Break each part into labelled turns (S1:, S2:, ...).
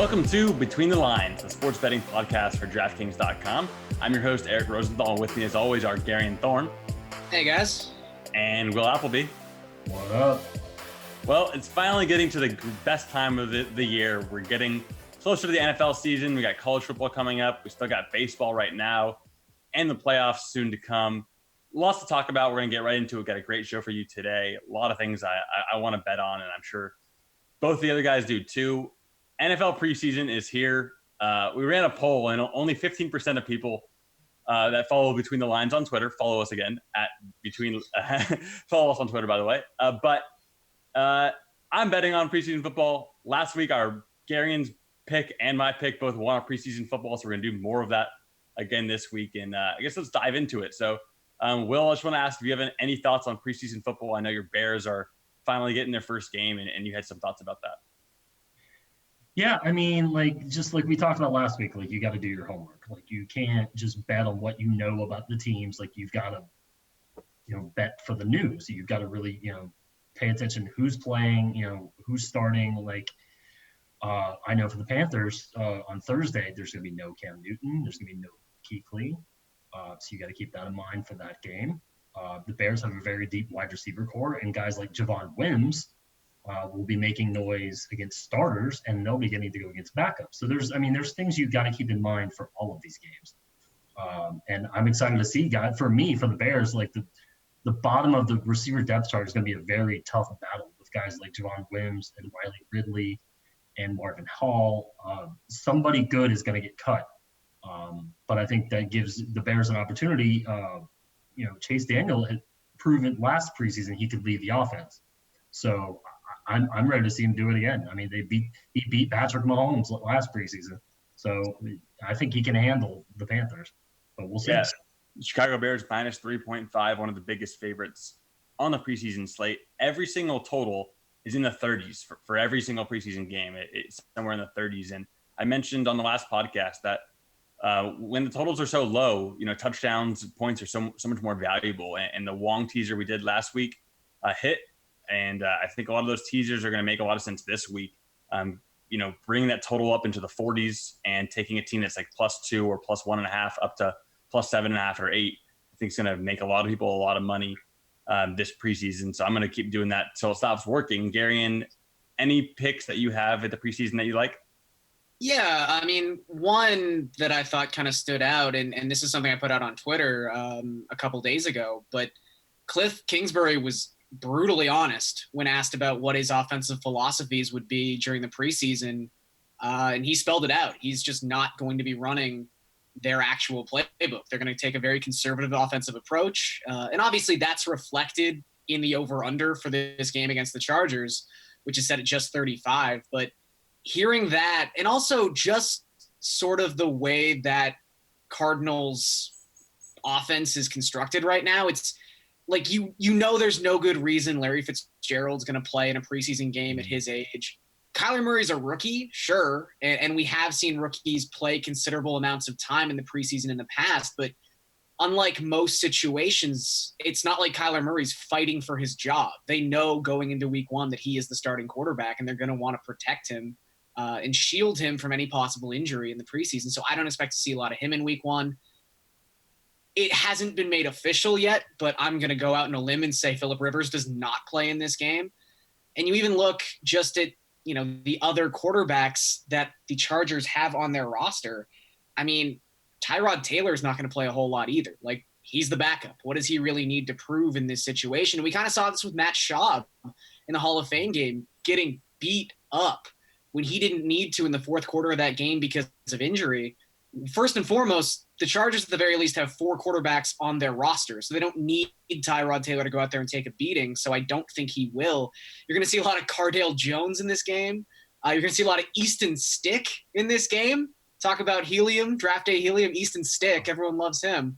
S1: Welcome to Between the Lines, a sports betting podcast for DraftKings.com. I'm your host, Eric Rosenthal, and with me, as always, are Garion Thorne.
S2: Hey, guys.
S1: And Will Appleby.
S3: What up?
S1: Well, it's finally getting to the best time of the year. We're getting closer to the NFL season. We got college football coming up. We still got baseball right now and the playoffs soon to come. Lots to talk about. We're going to get right into it. We've got a great show for you today. A lot of things I want to bet on, and I'm sure both the other guys do too. NFL preseason is here. We ran a poll, and only 15% of people that follow Between the Lines on Twitter follow us again at Between. Follow us on Twitter, by the way. But I'm betting on preseason football. Last week, our Garion's pick and my pick both won our preseason football, so we're going to do more of that again this week. And I guess let's dive into it. So, Will, I just want to ask if you have any thoughts on preseason football. I know your Bears are finally getting their first game, and you had some thoughts about that.
S3: Yeah, I mean, just like we talked about last week, you got to do your homework. You can't just bet on what you know about the teams. You've got to, bet for the news. You've got to really, pay attention to who's playing, who's starting. I know for the Panthers on Thursday, there's going to be no Cam Newton. There's going to be no Kuechly. So you got to keep that in mind for that game. The Bears have a very deep wide receiver core, and guys like Javon Wims will be making noise against starters, and they'll be getting to go against backups. So there's things you've got to keep in mind for all of these games. And I'm excited to see, for the Bears, the bottom of the receiver depth chart is going to be a very tough battle with guys like Javon Wims and Riley Ridley and Marvin Hall. Somebody good is going to get cut. But I think that gives the Bears an opportunity. Chase Daniel had proven last preseason he could lead the offense. So I'm ready to see him do it again. I mean, he beat Patrick Mahomes last preseason. So I think he can handle the Panthers. But we'll see.
S1: Yeah. Chicago Bears minus 3.5, one of the biggest favorites on the preseason slate. Every single total is in the 30s for every single preseason game. It's somewhere in the 30s. And I mentioned on the last podcast that when the totals are so low, touchdowns, points are so much more valuable. And the Wong teaser we did last week hit. And I think a lot of those teasers are going to make a lot of sense this week. Bringing that total up into the 40s and taking a team that's like +2 or +1.5 up to +7.5 or 8, I think it's going to make a lot of people a lot of money this preseason. So I'm going to keep doing that till it stops working. Garion, any picks that you have at the preseason that you like?
S2: Yeah, I mean, one that I thought kind of stood out, and this is something I put out on Twitter a couple days ago, but Cliff Kingsbury was brutally honest when asked about what his offensive philosophies would be during the preseason, and he spelled it out. He's just not going to be running their actual playbook. They're going to take a very conservative offensive approach, and obviously that's reflected in the over-under for this game against the Chargers, which is set at just 35. But hearing that, and also just sort of the way that Cardinals offense is constructed right now, it's there's no good reason Larry Fitzgerald's going to play in a preseason game at his age. Kyler Murray's a rookie, sure, and we have seen rookies play considerable amounts of time in the preseason in the past, but unlike most situations, it's not like Kyler Murray's fighting for his job. They know going into week one that he is the starting quarterback, and they're going to want to protect him and shield him from any possible injury in the preseason. So I don't expect to see a lot of him in week one. It hasn't been made official yet, but I'm going to go out on a limb and say Phillip Rivers does not play in this game. And you even look just at, the other quarterbacks that the Chargers have on their roster. I mean, Tyrod Taylor is not going to play a whole lot either. He's the backup. What does he really need to prove in this situation? And we kind of saw this with Matt Schaub in the Hall of Fame game, getting beat up when he didn't need to in the fourth quarter of that game because of injury. First and foremost, the Chargers at the very least have 4 quarterbacks on their roster, so they don't need Tyrod Taylor to go out there and take a beating, so I don't think he will. You're going to see a lot of Cardale Jones in this game. You're going to see a lot of Easton Stick in this game. Talk about helium, draft day helium, Easton Stick. Everyone loves him.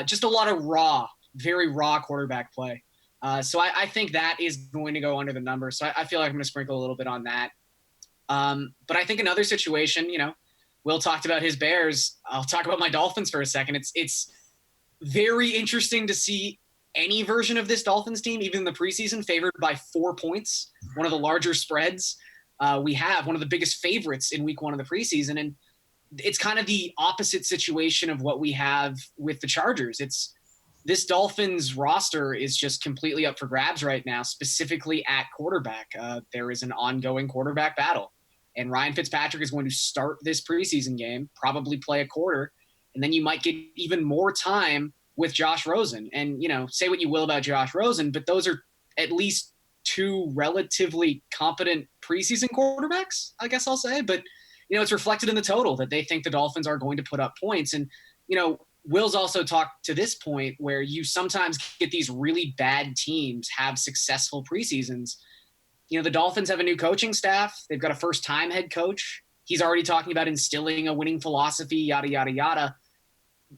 S2: Just a lot of very raw quarterback play. So I think that is going to go under the number, so I feel like I'm going to sprinkle a little bit on that. But I think another situation, Will talked about his Bears. I'll talk about my Dolphins for a second. It's very interesting to see any version of this Dolphins team, even in the preseason, favored by 4 points, one of the larger spreads. we have, one of the biggest favorites in week 1 of the preseason. And it's kind of the opposite situation of what we have with the Chargers. This Dolphins roster is just completely up for grabs right now, specifically at quarterback. There is an ongoing quarterback battle. And Ryan Fitzpatrick is going to start this preseason game, probably play a quarter, and then you might get even more time with Josh Rosen. And, say what you will about Josh Rosen, but those are at least 2 relatively competent preseason quarterbacks, I guess I'll say. But, it's reflected in the total that they think the Dolphins are going to put up points. And, Will's also talked to this point where you sometimes get these really bad teams have successful preseasons. The Dolphins have a new coaching staff. They've got a first-time head coach. He's already talking about instilling a winning philosophy, yada, yada, yada.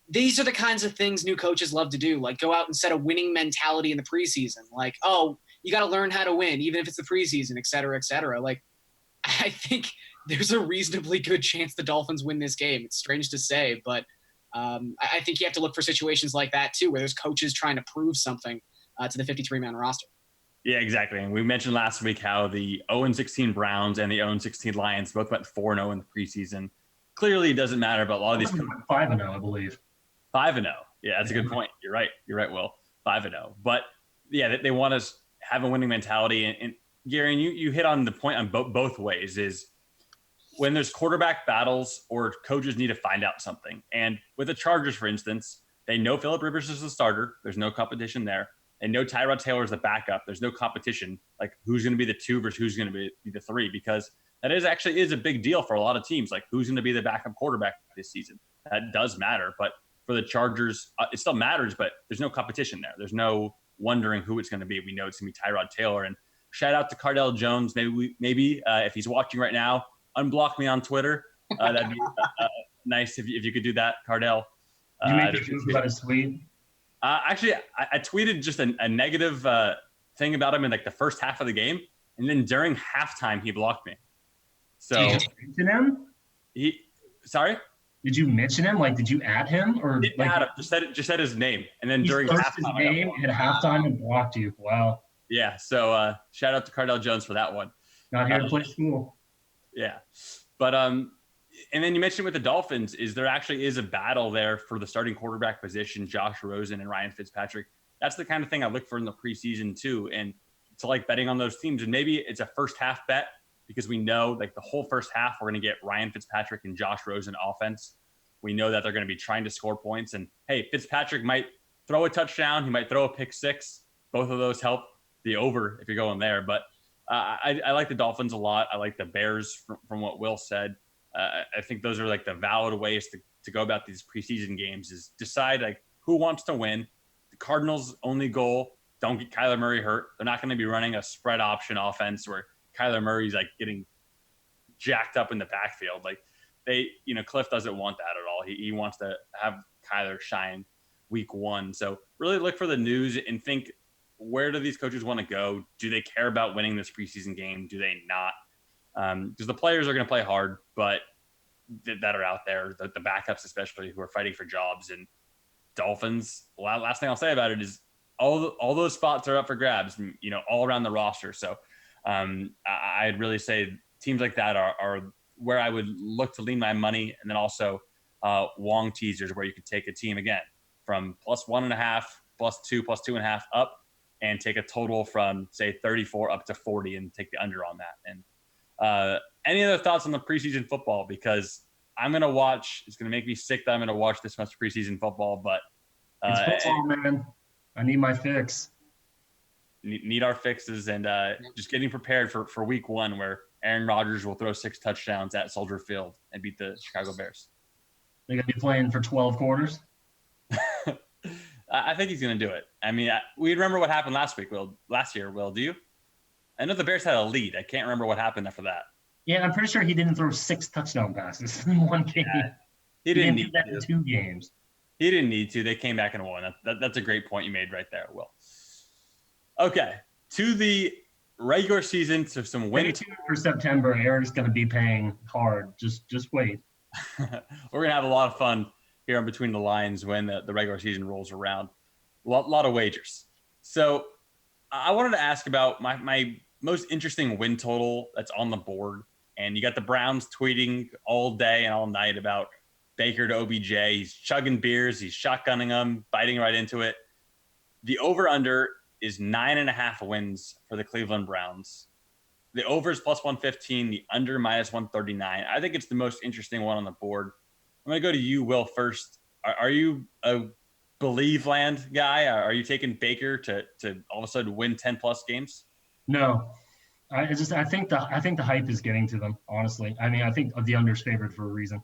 S2: These are the kinds of things new coaches love to do, like go out and set a winning mentality in the preseason. Like, oh, you got to learn how to win, even if it's the preseason, et cetera, et cetera. Like, I think there's a reasonably good chance the Dolphins win this game. It's strange to say, but I think you have to look for situations like that too, where there's coaches trying to prove something to the 53-man roster.
S1: Yeah, exactly. And we mentioned last week how the 0-16 Browns and the 0-16 Lions both went 4-0 in the preseason. Clearly, it doesn't matter, but a lot of these
S3: 5-0, I believe.
S1: 5-0. Yeah, that's a good point. You're right. You're right, Will. 5-0. But yeah, they want to have a winning mentality. And Garion, you hit on the point on both ways. Is when there's quarterback battles or coaches need to find out something. And with the Chargers, for instance, they know Phillip Rivers is the starter. There's no competition there. They know Tyrod Taylor is the backup. There's no competition. Like who's going to be the 2 versus who's going to be the 3, because that is a big deal for a lot of teams. Like who's going to be the backup quarterback this season? That does matter. But for the Chargers, it still matters, but there's no competition there. There's no wondering who it's going to be. We know it's going to be Tyrod Taylor. And shout out to Cardell Jones. Maybe if he's watching right now, unblock me on Twitter. That'd be nice if you could do that, Cardell.
S3: You made a joke about his tweet?
S1: Actually, I tweeted just a negative thing about him in like the first half of the game, and then during halftime he blocked me. So
S3: did you mention him?
S1: Sorry?
S3: Did you mention him? Like, did you add him or
S1: didn't add him, just said his name, and then during halftime,
S3: his name at halftime and blocked you. Wow.
S1: Yeah. So shout out to Cardell Jones for that one.
S3: Not here to play school.
S1: Yeah, but and then you mentioned with the Dolphins is there actually is a battle there for the starting quarterback position, Josh Rosen and Ryan Fitzpatrick. That's the kind of thing I look for in the preseason too, and to like betting on those teams. And maybe it's a first half bet because we know like the whole first half we're going to get Ryan Fitzpatrick and Josh Rosen offense. We know that they're going to be trying to score points, and hey, Fitzpatrick might throw a touchdown, he might throw a pick six. Both of those help the over if you're going there, but. I like the Dolphins a lot. I like the Bears from what Will said. I think those are like the valid ways to go about these preseason games is decide like who wants to win. The Cardinals' only goal, don't get Kyler Murray hurt. They're not going to be running a spread option offense where Kyler Murray's like getting jacked up in the backfield. Like Cliff doesn't want that at all. He wants to have Kyler shine week 1. So really look for the news and think, where do these coaches want to go? Do they care about winning this preseason game? Do they not? Because the players are going to play hard, but that are out there, the backups especially, who are fighting for jobs. And Dolphins, last thing I'll say about it is all those spots are up for grabs, all around the roster. So I'd really say teams like that are where I would look to lean my money. And then also Wong teasers where you could take a team again from +1.5, +2, +2.5 up, and take a total from, say, 34 up to 40 and take the under on that. And any other thoughts on the preseason football? Because I'm going to watch – it's going to make me sick that I'm going to watch this much preseason football. But
S3: it's football, man. I need my fix.
S1: Need our fixes and just getting prepared for week 1 where Aaron Rodgers will throw 6 touchdowns at Soldier Field and beat the Chicago Bears.
S3: They're going to be playing for 12 quarters?
S1: I think he's going to do it. I mean, we remember what happened last year, Will, do you? I know the Bears had a lead. I can't remember what happened after that.
S3: Yeah, I'm pretty sure he didn't throw 6 touchdown passes in one game.
S1: Yeah, he didn't need
S3: that
S1: to.
S3: in 2 games.
S1: He didn't need to. They came back and won. That's a great point you made right there, Will. Okay, to the regular season, so some win.
S3: For September, Eric's going to be paying hard. Just wait.
S1: We're going to have a lot of fun here in between the lines when the regular season rolls around. A lot of wagers. So I wanted to ask about my most interesting win total that's on the board. And you got the Browns tweeting all day and all night about Baker to OBJ. He's chugging beers. He's shotgunning them, biting right into it. The over-under is 9.5 wins for the Cleveland Browns. The over is plus 115, the under minus 139. I think it's the most interesting one on the board. I'm going to go to you, Will, first. Are you a believe land guy? Are you taking Baker to all of a sudden win 10 plus games?
S3: No, I think the hype is getting to them. Honestly, I mean, I think the under's favored for a reason.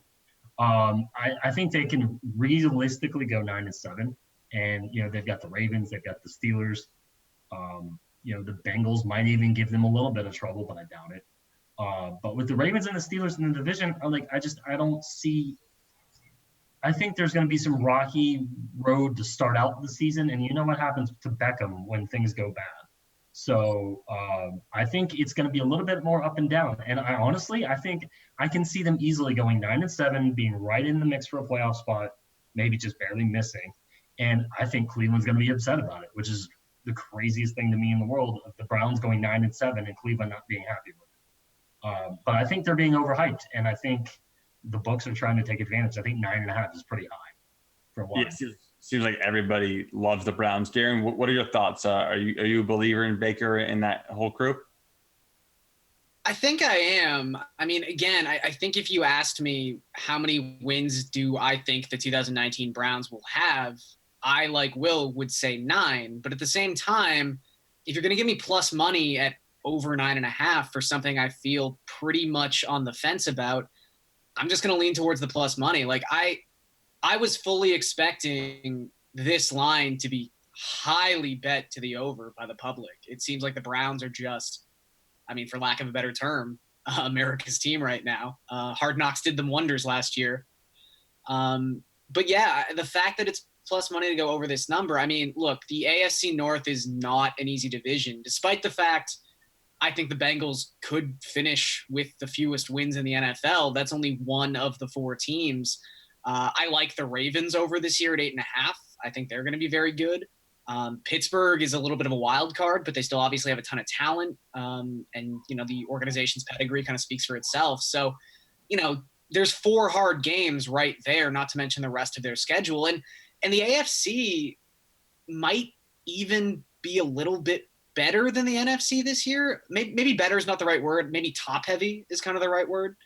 S3: I think they can realistically go 9-7, and they've got the Ravens, they've got the Steelers. The Bengals might even give them a little bit of trouble, but I doubt it. But with the Ravens and the Steelers in the division, I don't see. I think there's going to be some rocky road to start out the season, and you know what happens to Beckham when things go bad. So I think it's going to be a little bit more up and down. And I think I can see them easily going 9-7, being right in the mix for a playoff spot, maybe just barely missing. And I think Cleveland's going to be upset about it, which is the craziest thing to me in the world, of the Browns going 9-7 and Cleveland not being happy with it. But I think they're being overhyped, and I think the books are trying to take advantage. I think 9.5 is pretty high for a while.
S1: Yeah, seems like everybody loves the Browns. Darren, what are your thoughts? Are you a believer in Baker and that whole crew?
S2: I think I am. I mean, again, I think if you asked me how many wins do I think the 2019 Browns will have, I, like Will, would say 9. But at the same time, if you're going to give me plus money at over 9.5 for something I feel pretty much on the fence about, I'm just going to lean towards the plus money. Like I was fully expecting this line to be highly bet to the over by the public. It seems like the Browns are just, I mean, for lack of a better term, America's team right now. Hard Knocks did them wonders last year. But yeah, the fact that it's plus money to go over this number. I mean, look, the AFC North is not an easy division, despite the fact I think the Bengals could finish with the fewest wins in the NFL. That's only one of the 4 teams. I like the Ravens over this year at 8.5. I think they're going to be very good. Pittsburgh is a little bit of a wild card, but they still obviously have a ton of talent. And, the organization's pedigree kind of speaks for itself. So, there's 4 hard games right there, not to mention the rest of their schedule. And the AFC might even be a little bit better than the NFC this year. Maybe better is not the right word. Maybe top heavy is kind of the right word.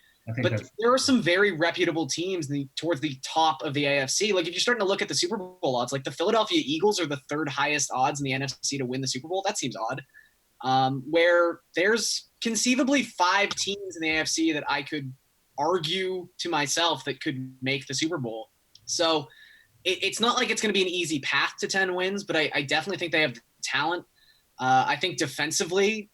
S2: But there are some very reputable teams towards the top of the AFC. Like if you're starting to look at the Super Bowl odds, like the Philadelphia Eagles are the 3rd highest odds in the NFC to win the Super Bowl. That seems odd. Where there's conceivably 5 teams in the AFC that I could argue to myself that could make the Super Bowl. So it's not like it's going to be an easy path to 10 wins, but I definitely think they have the talent. I think defensively,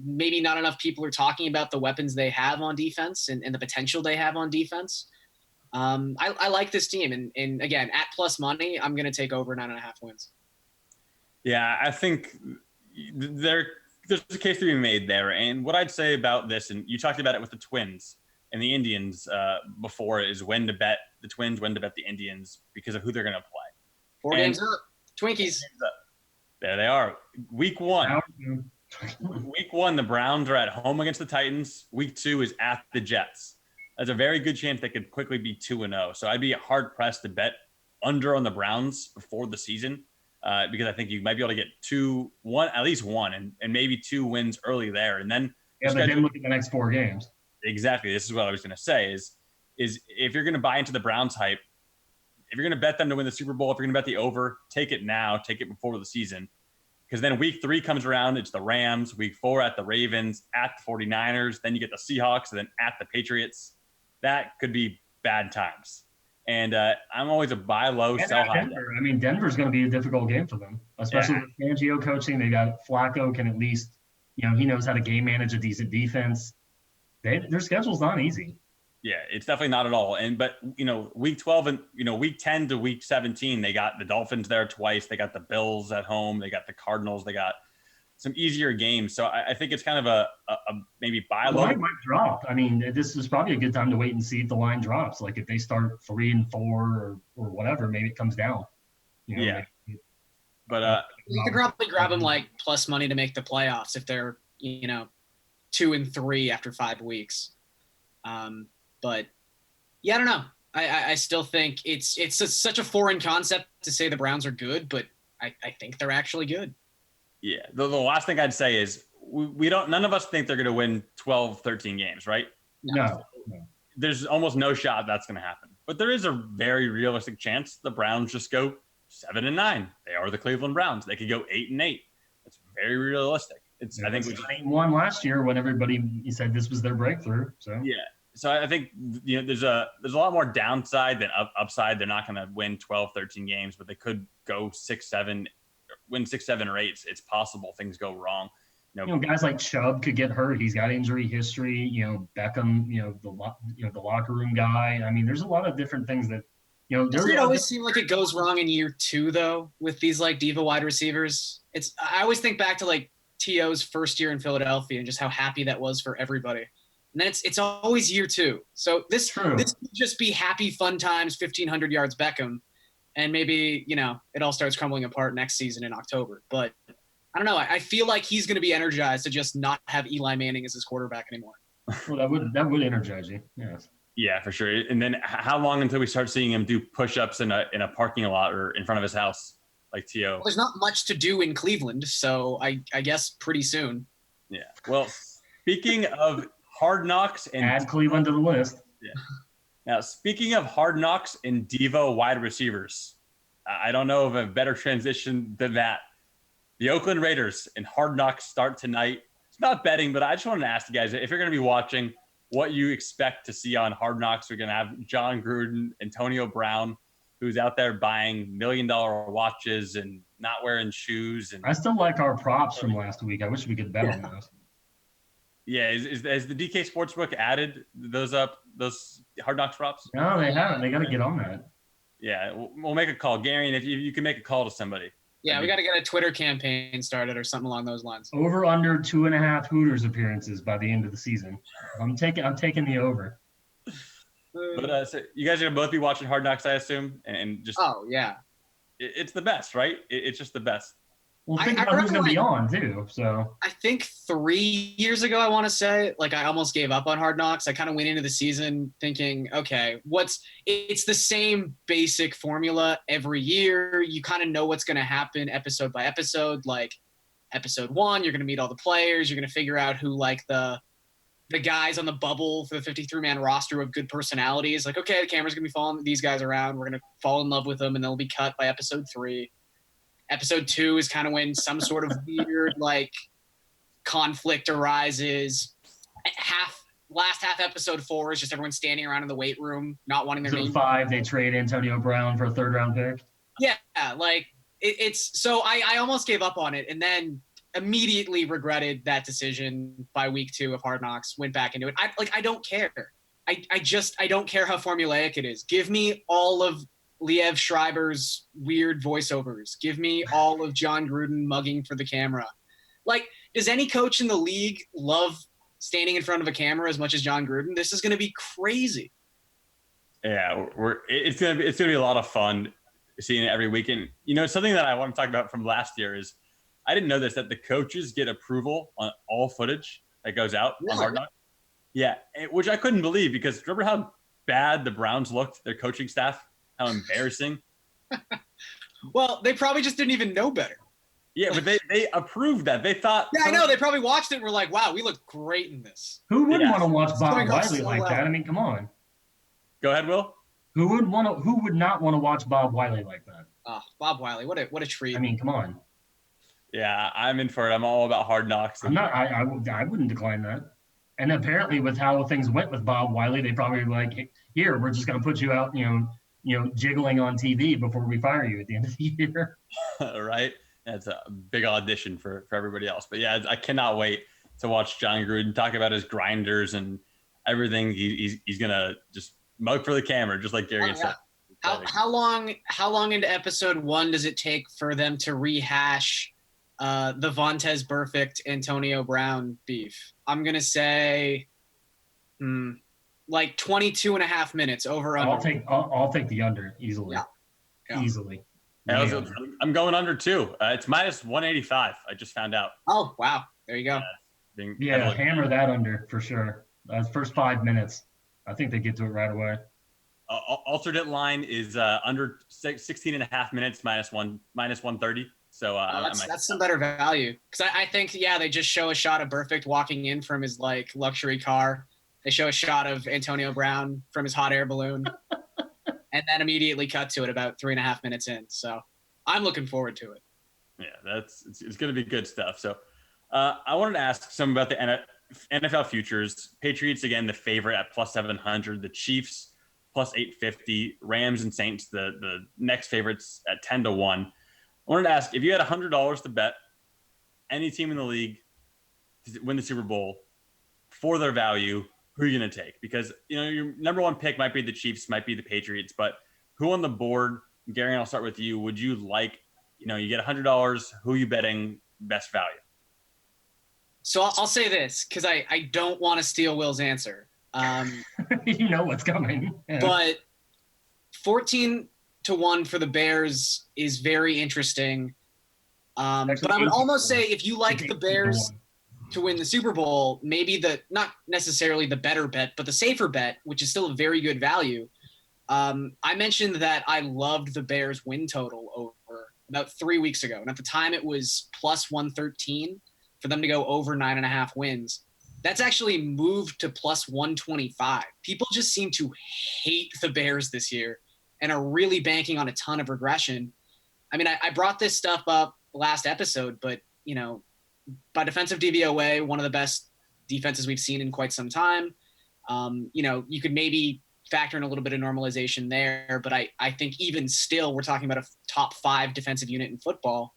S2: maybe not enough people are talking about the weapons they have on defense and the potential they have on defense. I like this team. And again, at plus money, I'm going to take over 9.5 wins.
S1: Yeah, I think there's a case to be made there. And what I'd say about this, and you talked about it with the Twins and the Indians before, is when to bet the Twins, when to bet the Indians because of who they're going to play.
S2: 4 games up. Twinkies.
S1: There they are. Week 1. Week 1, the Browns are at home against the Titans. Week 2 is at the Jets. There's a very good chance they could quickly be 2-0. So I'd be hard pressed to bet under on the Browns before the season because I think you might be able to get at least one, and maybe 2 wins early there. And then
S3: but then look at the next 4 games.
S1: Exactly. This is what I was going to say is if you're going to buy into the Browns hype, if you're going to bet them to win the Super Bowl, if you're going to bet the over, take it now, take it before the season. Because then week 3 comes around, it's the Rams. Week 4 at the Ravens, at the 49ers. Then you get the Seahawks, and then at the Patriots. That could be bad times. And I'm always a buy low, sell high.
S3: Denver. I mean, Denver's going to be a difficult game for them, especially with Fangio coaching. They got Flacco can at least, he knows how to game manage a decent defense. Their schedule's not easy.
S1: Yeah, it's definitely not at all. But week 12 and week 10 to week 17, they got the Dolphins there twice. They got the Bills at home. They got the Cardinals. They got some easier games. So I think it's kind of a maybe buy low.
S3: The line might drop. I mean, this is probably a good time to wait and see if the line drops. Like if they start 3-4 or whatever, maybe it comes down.
S1: Yeah. But
S2: you could probably grab them like plus money to make the playoffs if they're 2-3 after 5 weeks. But yeah, I don't know. I still think it's such a foreign concept to say the Browns are good, but I think they're actually good.
S1: Yeah. The last thing I'd say is none of us think they're going to win 12, 13 games, right?
S3: No.
S1: There's almost no shot that's going to happen. But there is a very realistic chance the Browns just go 7-9. They are the Cleveland Browns. They could go 8-8. That's very realistic. I think we just
S3: won last year when everybody said this was their breakthrough. So
S1: yeah. So I think there's a lot more downside than upside. They're not going to win 12, 13 games, but they could go 6-7, win 6, 7, or 8. It's possible things go wrong.
S3: Guys like Chubb could get hurt. He's got injury history. Beckham, the locker room guy. I mean, there's a lot of different things that
S2: Doesn't it always seem like it goes wrong in year 2 though with these like diva wide receivers? I always think back to like T.O.'s first year in Philadelphia and just how happy that was for everybody. And then it's always year 2. So this could just be happy fun times, 1,500 yards Beckham, and maybe it all starts crumbling apart next season in October. But I don't know. I feel like he's going to be energized to just not have Eli Manning as his quarterback anymore.
S3: Well, that would energize you. Yes.
S1: Yeah, for sure. And then how long until we start seeing him do push-ups in a parking lot or in front of his house, like T.O.?
S2: Well, there's not much to do in Cleveland, so I guess pretty soon.
S1: Yeah. Well, speaking of Hard Knocks and
S3: add Cleveland to the list.
S1: Yeah. Now, speaking of Hard Knocks and Devo wide receivers, I don't know of a better transition than that. The Oakland Raiders and Hard Knocks start tonight. It's not betting, but I just wanted to ask you guys, if you're going to be watching, what you expect to see on Hard Knocks. We're going to have John Gruden, Antonio Brown, who's out there buying $1 million watches and not wearing shoes. And
S3: I still like our props from last week. I wish we could bet on those.
S1: Yeah, is the DK Sportsbook added those Hard Knocks props?
S3: No, they haven't. They got to get on that.
S1: Yeah, we'll make a call. Garion, if you can make a call to somebody.
S2: Yeah, we got to get a Twitter campaign started or something along those lines.
S3: Over under 2.5 Hooters appearances by the end of the season. I'm taking the over.
S1: But so you guys are gonna both be watching Hard Knocks, I assume, and just it's the best, right? It's just the best.
S3: Well, think about who's gonna be on too. So
S2: I think 3 years ago, I want to say, I almost gave up on Hard Knocks. I kind of went into the season thinking, okay, it's the same basic formula every year. You kind of know what's going to happen episode by episode. Like episode 1, you're going to meet all the players. You're going to figure out who the guys on the bubble for the 53-man roster of good personalities. Like, okay, the camera's going to be following these guys around. We're going to fall in love with them, and they'll be cut by episode 3. Episode 2 is kind of when some sort of weird conflict arises. Last half episode 4 is just everyone standing around in the weight room, not wanting their name.
S3: 5, they trade Antonio Brown for a 3rd-round pick.
S2: Yeah, it's so I almost gave up on it, and then immediately regretted that decision by week 2 of Hard Knocks. Went back into it. I don't care. I don't care how formulaic it is. Give me all of Liev Schreiber's weird voiceovers. Give me all of John Gruden mugging for the camera. Does any coach in the league love standing in front of a camera as much as John Gruden? This is going to be crazy.
S1: Yeah, it's gonna be a lot of fun seeing it every week. And something that I want to talk about from last year is I didn't know this, that the coaches get approval on all footage that goes out on Hard Knocks. Yeah, which I couldn't believe, because remember how bad the Browns looked, their coaching staff. How embarrassing.
S2: Well, they probably just didn't even know better.
S1: Yeah, but they approved that. They thought.
S2: Yeah, I know. They probably watched it and were like, wow, we look great in this.
S3: Who wouldn't want to watch Bob Wiley like that? I mean, come on.
S1: Go ahead, Will.
S3: Who would not want to watch Bob Wiley like that?
S2: Oh, Bob Wiley. What a treat.
S3: I mean, come on.
S1: Yeah, I'm in for it. I'm all about Hard Knocks.
S3: I wouldn't decline that. And apparently with how things went with Bob Wiley, they probably were like, hey, here, we're just going to put you out, jiggling on TV before we fire you at the end of the year.
S1: Right? That's a big audition for everybody else. But yeah, I cannot wait to watch John Gruden talk about his grinders and everything. He's going to just mug for the camera, just like Gary said.
S2: How long into episode 1 does it take for them to rehash the Vontaze Burfict Antonio Brown beef? I'm going to say 22 and a half minutes over under.
S3: I'll take the under easily.
S2: Yeah.
S3: Easily.
S1: I'm going under too. It's minus 185. I just found out.
S2: Oh, wow. There you go.
S1: being
S3: Yeah,
S1: heavily.
S3: hammer that under for sure. First 5 minutes, I think they get to it right away.
S1: Alternate line is under 16 and a half minutes minus 130. So
S2: that's some better value, because I think they just show a shot of Burfict walking in from his like luxury car. They show a shot of Antonio Brown from his hot air balloon, and then immediately cut to it about 3.5 minutes in. So I'm looking forward to it.
S1: Yeah, it's going to be good stuff. So I wanted to ask some about the NFL futures. Patriots again, the favorite at plus 700. The Chiefs plus 850. Rams and Saints the next favorites at 10-1. I wanted to ask, if you had $100 to bet any team in the league to win the Super Bowl for their value, who are you going to take? Because your number one pick might be the Chiefs, might be the Patriots, but who on the board? Gary, I'll start with you. Would you like? You get $100. Who are you betting best value?
S2: So I'll say this, because I don't want to steal Will's answer.
S3: You know what's coming. Yeah.
S2: But 14-1 for the Bears is very interesting. But I would almost say, if you like the Bears to win the Super Bowl, maybe not necessarily the better bet, but the safer bet, which is still a very good value. I mentioned that I loved the Bears win total over about 3 weeks ago. And at the time it was plus 113 for them to go over 9.5 wins. That's actually moved to plus 125. People just seem to hate the Bears this year and are really banking on a ton of regression. I mean, I brought this stuff up last episode, but, by defensive DVOA, one of the best defenses we've seen in quite some time. You could maybe factor in a little bit of normalization there, but I think even still, we're talking about a top 5 defensive unit in football.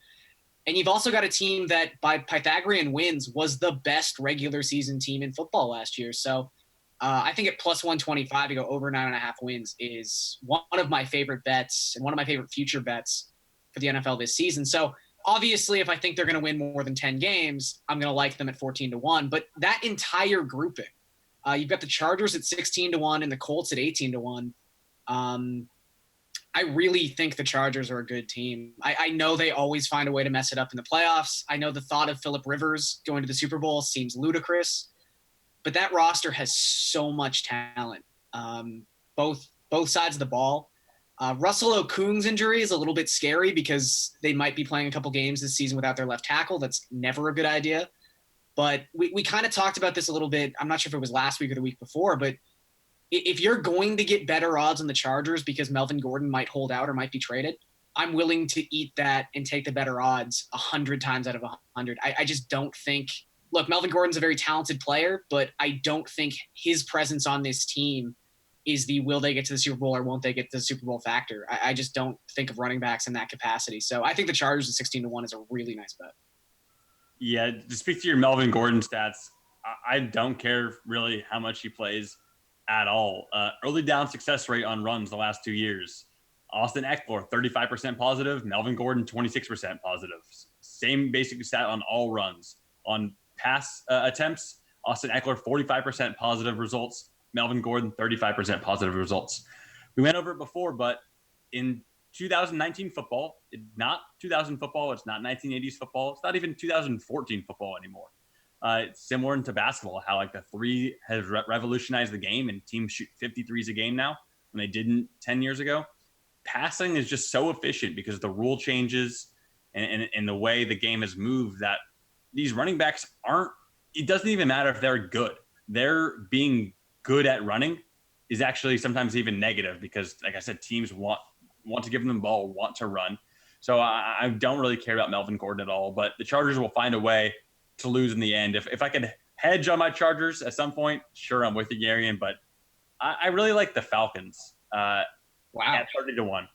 S2: And you've also got a team that, by Pythagorean wins, was the best regular season team in football last year. So I think at plus 125 to go over 9.5 wins is one of my favorite bets and one of my favorite future bets for the NFL this season. So obviously, if I think they're going to win more than 10 games, I'm going to like them at 14-1. But that entire grouping, you've got the Chargers at 16-1 and the Colts at 18-1. I really think the Chargers are a good team. I know they always find a way to mess it up in the playoffs. I know the thought of Phillip Rivers going to the Super Bowl seems ludicrous, but that roster has so much talent, both sides of the ball. Russell Okung's injury is a little bit scary because they might be playing a couple games this season without their left tackle. That's never a good idea. But we kind of talked about this a little bit. I'm not sure if it was last week or the week before, but if you're going to get better odds on the Chargers because Melvin Gordon might hold out or might be traded, I'm willing to eat that and take the better odds 100 times out of 100. I just don't think – look, Melvin Gordon's a very talented player, but I don't think his presence on this team is the will they get to the Super Bowl or won't they get to the Super Bowl factor. I just don't think of running backs in that capacity. So I think the Chargers at 16-1 is a really nice bet.
S1: Yeah, to speak to your Melvin Gordon stats, I don't care really how much he plays at all. Early down success rate on runs the last 2 years. Austin Eckler, 35% positive. Melvin Gordon, 26% positive. Same basic stat on all runs. On pass attempts, Austin Eckler, 45% positive results. Melvin Gordon, 35% positive results. We went over it before, but in 2019 football, not 2000 football, it's not 1980s football, it's not even 2014 football anymore. It's similar to basketball, how like the three has revolutionized the game and teams shoot 53s a game now when they didn't 10 years ago. Passing is just so efficient because the rule changes and the way the game has moved that these running backs aren't, it doesn't even matter if they're good. They're being good at running is actually sometimes even negative because, like I said, teams want to give them the ball, want to run. So I don't really care about Melvin Gordon at all, but the Chargers will find a way to lose in the end. If I could hedge on my Chargers at some point, sure, I'm with you, Garion, but I really like the Falcons at 30-1.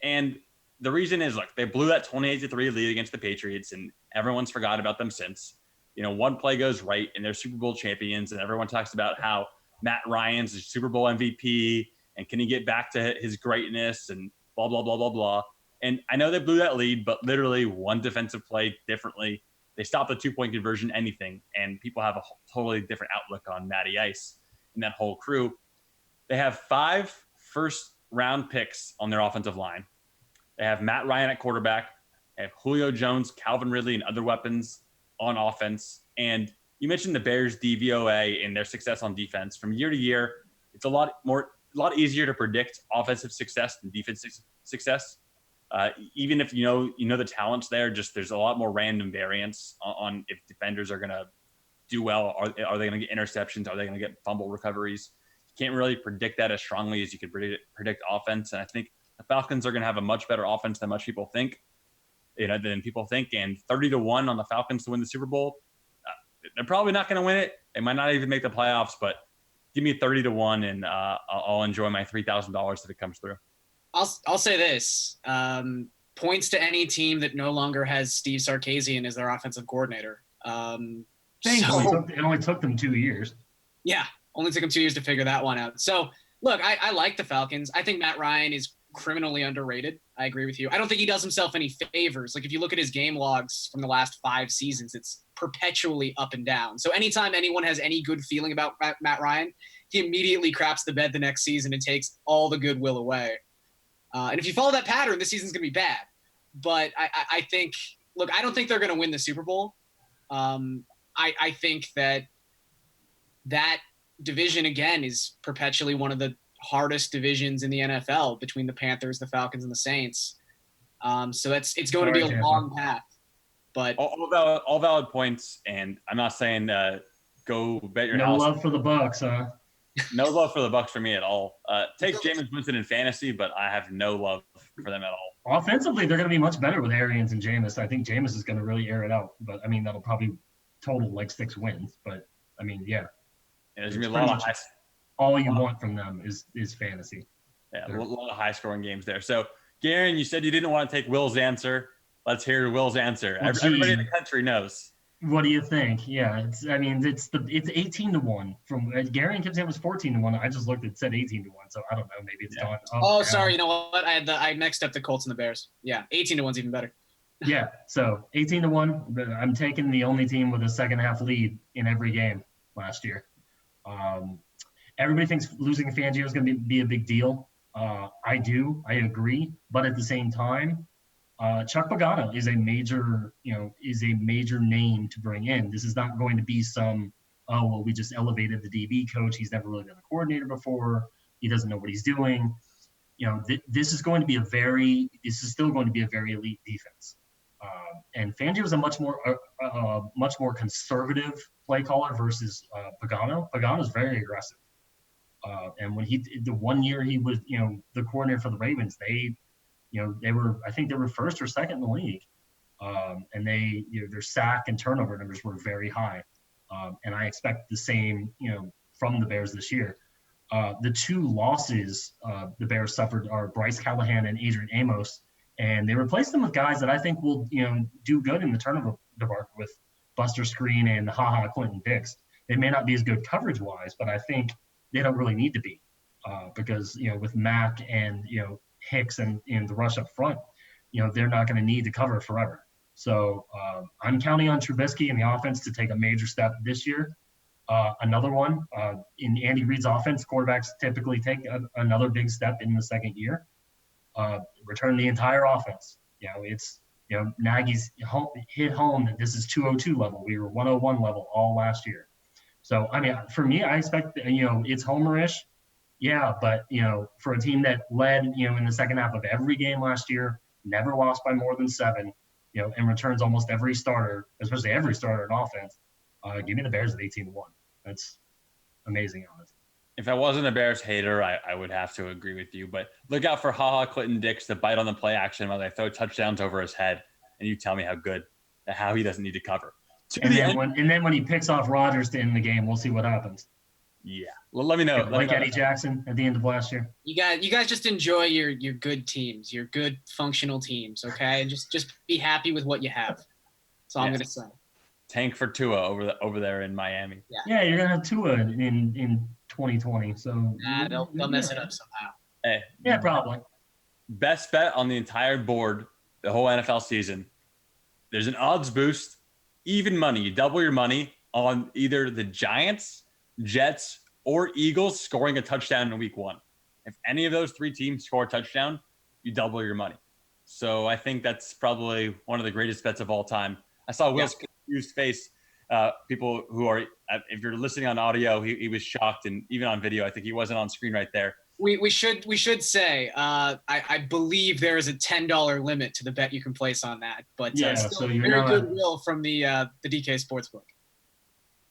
S1: And the reason is, look, they blew that 28-3 lead against the Patriots, and everyone's forgot about them since. One play goes right, and they're Super Bowl champions, and everyone talks about how Matt Ryan's a Super Bowl MVP, and can he get back to his greatness, and blah, blah, blah, blah, blah. And I know they blew that lead, but literally one defensive play differently, they stopped the 2-point conversion, anything, and people have a totally different outlook on Matty Ice and that whole crew. They have 5 first-round picks on their offensive line. They have Matt Ryan at quarterback. They have Julio Jones, Calvin Ridley, and other weapons on offense. And you mentioned the Bears DVOA and their success on defense. From year to year, it's a lot easier to predict offensive success than defensive success. Even if you know the talent's there, just there's a lot more random variance on if defenders are going to do well. Are they going to get interceptions? Are they going to get fumble recoveries? You can't really predict that as strongly as you could predict offense. And I think the Falcons are going to have a much better offense than much people think. Than people think. And 30-1 on the Falcons to win the Super Bowl. They're probably not going to win it. They might not even make the playoffs, but give me 30-1 and I'll enjoy my $3,000 if it comes through.
S2: I'll say this. Points to any team that no longer has Steve Sarkisian as their offensive coordinator.
S3: It only took them 2 years.
S2: Yeah, only took them 2 years to figure that one out. So, look, I like the Falcons. I think Matt Ryan is criminally underrated. I agree with you. I don't think he does himself any favors. Like, if you look at his game logs from the last 5 seasons, it's perpetually up and down. So anytime anyone has any good feeling about Matt Ryan, he immediately craps the bed the next season and takes all the goodwill away. And if you follow that pattern, this season's going to be bad. But I think, look, I don't think they're going to win the Super Bowl. I think that division, again, is perpetually one of the hardest divisions in the NFL between the Panthers, the Falcons, and the Saints. So it's going to be a long path. But
S1: all valid points, and I'm not saying go bet your house.
S3: No love for the Bucks, huh?
S1: No love for the Bucks for me at all. Take Jameis Winston in fantasy, but I have no love for them at all.
S3: Offensively, they're going to be much better with Arians and Jameis. I think Jameis is going to really air it out. But, I mean, that'll probably total like 6 wins. But, I mean, yeah.
S1: There's going to be a lot of
S3: all you want from them is fantasy.
S1: Yeah, a lot of high-scoring games there. So, Garion, you said you didn't want to take Will's answer. Let's hear Will's answer.
S3: Well,
S1: everybody in the country knows.
S3: What do you think? Yeah, it's 18-1 from Garion kept saying it was 14-1. I just looked, it said 18-1, so I don't know, maybe it's gone.
S2: Oh, sorry, you know what? I mixed up the Colts and the Bears. Yeah, 18-1's even better.
S3: Yeah, so 18-1. I'm taking the only team with a second half lead in every game last year. Everybody thinks losing Fangio is going to be a big deal. I agree, but at the same time, Chuck Pagano is a major name to bring in. This is not going to be we just elevated the DB coach. He's never really been a coordinator before. He doesn't know what he's doing. This is still going to be a very elite defense. And Fangio is a much more conservative play caller versus Pagano. Pagano is very aggressive. And when the 1 year he was, the coordinator for the Ravens, they were first or second in the league. And their sack and turnover numbers were very high. And I expect the same, from the Bears this year. The 2 losses the Bears suffered are Bryce Callahan and Adrian Amos, and they replaced them with guys that I think will, do good in the turnover department with Buster Screen and Clinton Dix. They may not be as good coverage-wise, but I think they don't really need to be because, with Mack and, Hicks and the rush up front, they're not going to need to cover forever. So I'm counting on Trubisky and the offense to take a major step this year. Another one in Andy Reid's offense, quarterbacks typically take another big step in the second year. Return the entire offense. Nagy's hit home that this is 202 level. We were 101 level all last year. So, I mean, for me, I expect, it's homerish. Yeah, but, for a team that led, in the second half of every game last year, never lost by more than 7, and returns almost every starter, especially every starter in offense, give me the Bears at 18-1. That's amazing, honestly.
S1: If I wasn't a Bears hater, I would have to agree with you. But look out for Clinton Dix to bite on the play action while they throw touchdowns over his head, and you tell me how he doesn't need to cover.
S3: And then when he picks off Rodgers to end the game, we'll see what happens.
S1: Yeah. Well, let me know.
S3: Like Eddie Jackson at the end of last year.
S2: You guys just enjoy your good teams, your good functional teams, okay? And just be happy with what you have. That's all I'm gonna say.
S1: Tank for Tua over there in Miami.
S3: Yeah, you're gonna have Tua in 2020. So
S2: they'll mess it up somehow.
S1: Hey.
S3: Yeah, probably.
S1: Best bet on the entire board, the whole NFL season. There's an odds boost, even money. You double your money on either the Giants, Jets, or Eagles scoring a touchdown in week 1. If any of those 3 teams score a touchdown, you double your money. So I think that's probably one of the greatest bets of all time. I saw Will's confused face People who are, if you're listening on audio, he was shocked, and even on video, I think he wasn't on screen right there.
S2: We should say I believe there is a $10 limit to the bet you can place on that, but
S3: Yeah,
S2: still
S3: so you're
S2: very
S3: not-
S2: goodwill from the DK Sportsbook.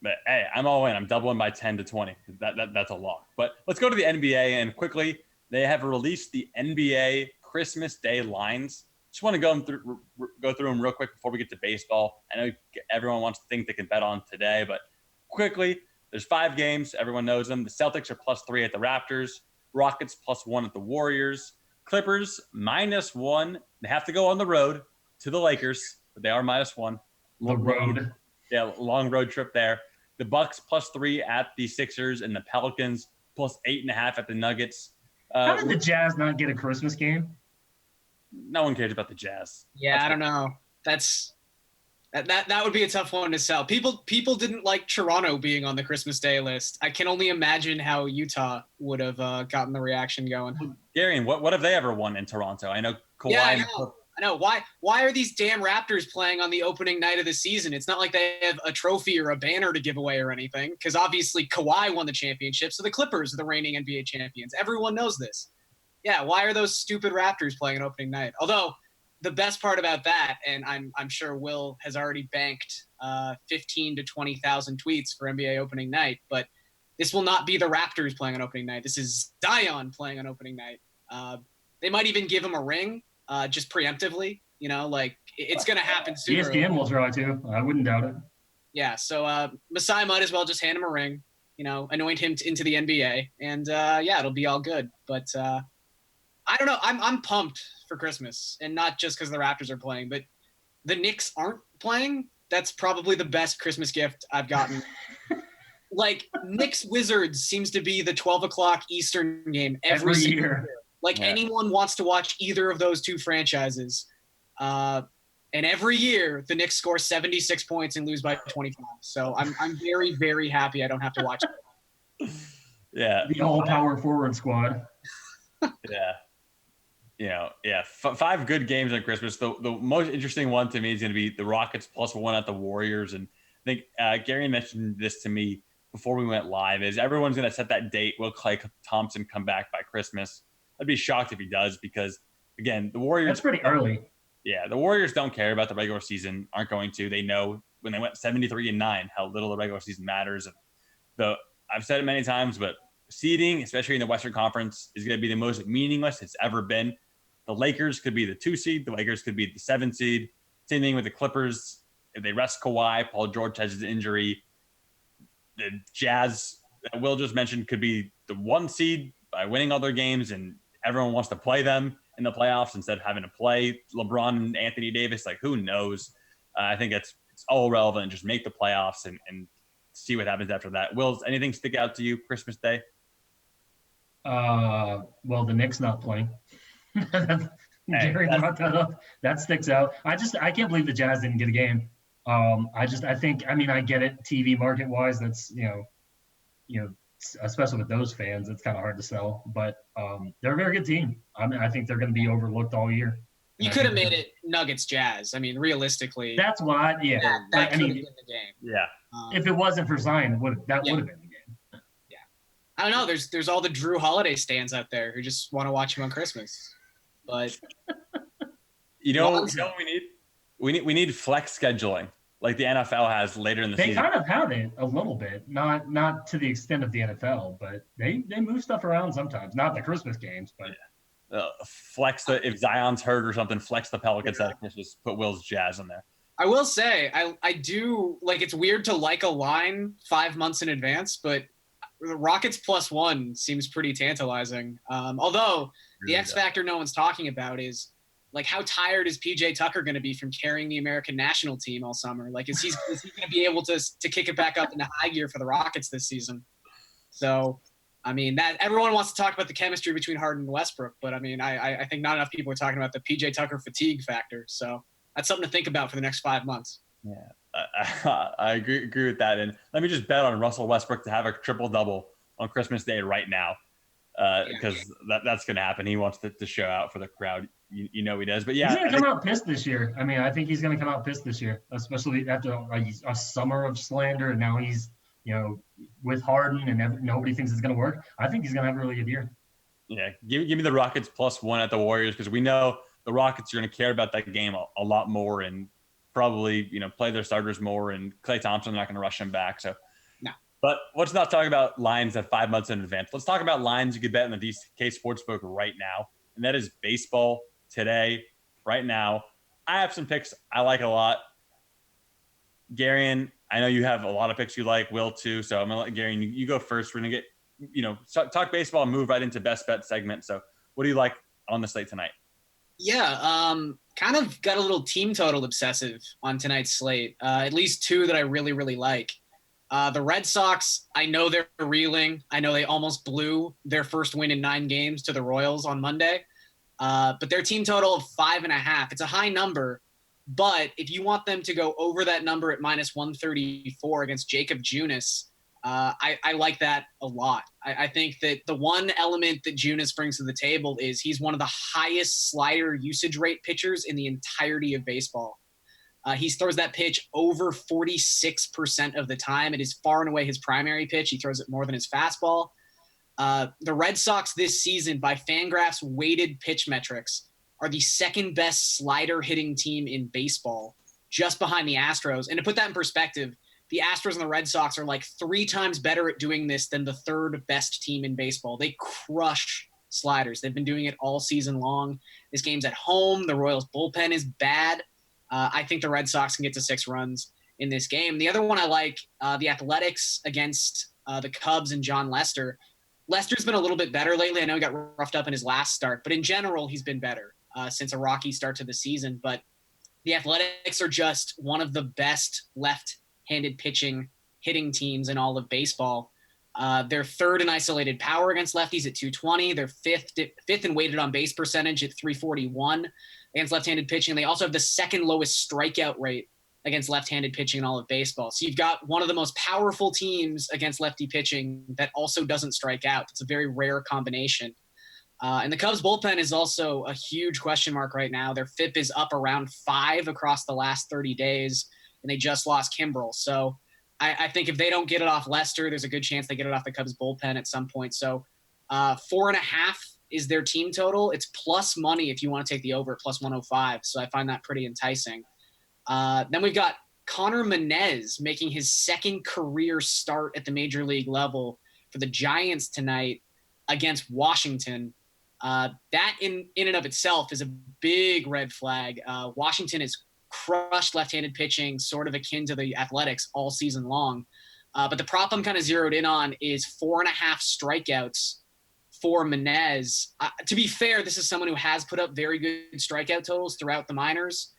S1: But hey, I'm all in. I'm doubling by 10 to 20. That's a lock. But let's go to the NBA, and quickly, they have released the NBA Christmas Day lines. Just want to go through them real quick before we get to baseball. I know everyone wants to think they can bet on today, but quickly, there's 5 games. Everyone knows them. The Celtics are +3 at the Raptors. Rockets +1 at the Warriors. Clippers -1. They have to go on the road to the Lakers, but they are -1.
S3: The road.
S1: Yeah, long road trip there. The Bucks +3 at the Sixers, and the Pelicans +8.5 at the Nuggets.
S3: How did the Jazz not get a Christmas game?
S1: No one cares about the Jazz.
S2: Yeah, I don't know. That would be a tough one to sell. People didn't like Toronto being on the Christmas Day list. I can only imagine how Utah would have gotten the reaction going.
S1: Garion, what have they ever won in Toronto? I know Kawhi.
S2: Yeah, I know. Why are these damn Raptors playing on the opening night of the season? It's not like they have a trophy or a banner to give away or anything, because obviously Kawhi won the championship, so the Clippers are the reigning NBA champions. Everyone knows this. Yeah, why are those stupid Raptors playing on opening night? Although the best part about that, and I'm sure Will has already banked 15 to 20,000 tweets for NBA opening night, but this will not be the Raptors playing on opening night. This is Zion playing on opening night. They might even give him a ring. Just preemptively, like it's going to happen sooner.
S3: ESPN will try to. I wouldn't doubt it.
S2: Yeah, so Masai might as well just hand him a ring, anoint him into the NBA, and yeah, it'll be all good. But I don't know. I'm pumped for Christmas, and not just because the Raptors are playing, but the Knicks aren't playing. That's probably the best Christmas gift I've gotten. Like Knicks Wizards seems to be the 12 o'clock Eastern game every year. Like anyone wants to watch either of those two franchises. And every year the Knicks score 76 points and lose by 25. So I'm very, very happy I don't have to watch it.
S1: Yeah.
S3: The all power forward squad.
S1: Yeah. 5 good games on Christmas. The most interesting one to me is going to be the Rockets +1 at the Warriors. And I think Gary mentioned this to me before we went live, is everyone's going to set that date. Will Klay Thompson come back by Christmas? I'd be shocked if he does, because again, the Warriors.
S3: That's pretty early.
S1: Yeah, the Warriors don't care about the regular season. Aren't going to. They know when they went 73-9 how little the regular season matters. I've said it many times, but seeding, especially in the Western Conference, is going to be the most meaningless it's ever been. The Lakers could be the 2 seed. The Lakers could be the 7 seed. Same thing with the Clippers. If they rest Kawhi, Paul George has his injury. The Jazz that Will just mentioned could be the 1 seed by winning all their games, and everyone wants to play them in the playoffs instead of having to play LeBron and Anthony Davis. Like, who knows? I think it's all relevant. Just make the playoffs and see what happens after that. Will, does anything stick out to you Christmas Day?
S3: Well, the Knicks not playing. Gary brought that up. That sticks out. I can't believe the Jazz didn't get a game. I get it. TV market wise, that's especially with those fans, it's kind of hard to sell. But they're a very good team. I think they're going to be overlooked all year.
S2: You could have made it Nuggets Jazz. I mean, realistically,
S3: that's why. Yeah,
S2: that could have been the game.
S1: Yeah.
S2: If
S3: it wasn't for Zion, would have been the game.
S2: Yeah. I don't know. There's all the Drew Holiday stands out there who just want to watch him on Christmas. But
S1: you know what we need? We need flex scheduling like the NFL has later in the season.
S3: They kind of have it a little bit, not to the extent of the NFL, but they move stuff around sometimes. Not the Christmas games, but
S1: flex if Zion's hurt or something, flex the Pelicans at Christmas, put Will's Jazz in there.
S2: I will say I do like, it's weird to like a line 5 months in advance, but the Rockets +1 seems pretty tantalizing. Although the X factor no one's talking about is, like, how tired is PJ Tucker going to be from carrying the American national team all summer? Like, is he going to be able to kick it back up into high gear for the Rockets this season? So, I mean, that everyone wants to talk about the chemistry between Harden and Westbrook, but I mean, I think not enough people are talking about the PJ Tucker fatigue factor. So that's something to think about for the next 5 months.
S1: Yeah, I agree with that. And let me just bet on Russell Westbrook to have a triple-double on Christmas Day right now. because that's going to happen. He wants to show out for the crowd. You know he does. But yeah,
S3: he's going to come out pissed this year. I mean, I think he's going to come out pissed this year, especially after a summer of slander, and now he's with Harden and nobody thinks it's going to work. I think he's going to have a really good year.
S1: Yeah, give me the Rockets +1 at the Warriors, because we know the Rockets are going to care about that game a lot more and probably play their starters more, and Klay Thompson's not going to rush him back. So
S2: no.
S1: But let's not talk about lines at 5 months in advance. Let's talk about lines you could bet in the DK Sportsbook right now, and that is baseball today, right now. I have some picks I like a lot. Garion, I know you have a lot of picks you like. Will too. So I'm gonna let Garion you go first. We're gonna get talk baseball and move right into best bet segment. So what do you like on the slate tonight?
S2: Yeah, kind of got a little team total obsessive on tonight's slate. At least two that I really, really like. The Red Sox, I know they're reeling. I know they almost blew their first win in 9 games to the Royals on Monday. But their team total of 5.5, it's a high number. But if you want them to go over that number at -134 against Jacob Junis, I like that a lot. I think that the one element that Junis brings to the table is he's one of the highest slider usage rate pitchers in the entirety of baseball. He throws that pitch over 46% of the time. It is far and away his primary pitch. He throws it more than his fastball. The Red Sox this season, by Fangraphs weighted pitch metrics, are the second best slider hitting team in baseball, just behind the Astros. And to put that in perspective, the Astros and the Red Sox are like 3 times better at doing this than the third best team in baseball. They crush sliders. They've been doing it all season long. This game's at home. The Royals bullpen is bad. I think the Red Sox can get to 6 runs in this game. The other one I like, the Athletics against the Cubs and John Lester. Lester's been a little bit better lately. I know he got roughed up in his last start, but in general, he's been better since a rocky start to the season. But the Athletics are just one of the best left-handed hitting teams in all of baseball. They're third in isolated power against lefties at 220. They're fifth in weighted on base percentage at 341 against left-handed pitching. They also have the second lowest strikeout rate against left-handed pitching in all of baseball. So you've got one of the most powerful teams against lefty pitching that also doesn't strike out. It's a very rare combination. And the Cubs bullpen is also a huge question mark right now. Their FIP is up around 5 across the last 30 days, and they just lost Kimbrel. So I think if they don't get it off Lester, there's a good chance they get it off the Cubs bullpen at some point. So 4.5 is their team total. It's plus money if you want to take the over at +105. So I find that pretty enticing. Then we've got Connor Menez making his second career start at the major league level for the Giants tonight against Washington. That in and of itself is a big red flag. Washington has crushed left-handed pitching, sort of akin to the Athletics all season long. But the prop I'm kind of zeroed in on is 4.5 strikeouts for Menez. To be fair, this is someone who has put up very good strikeout totals throughout the minors.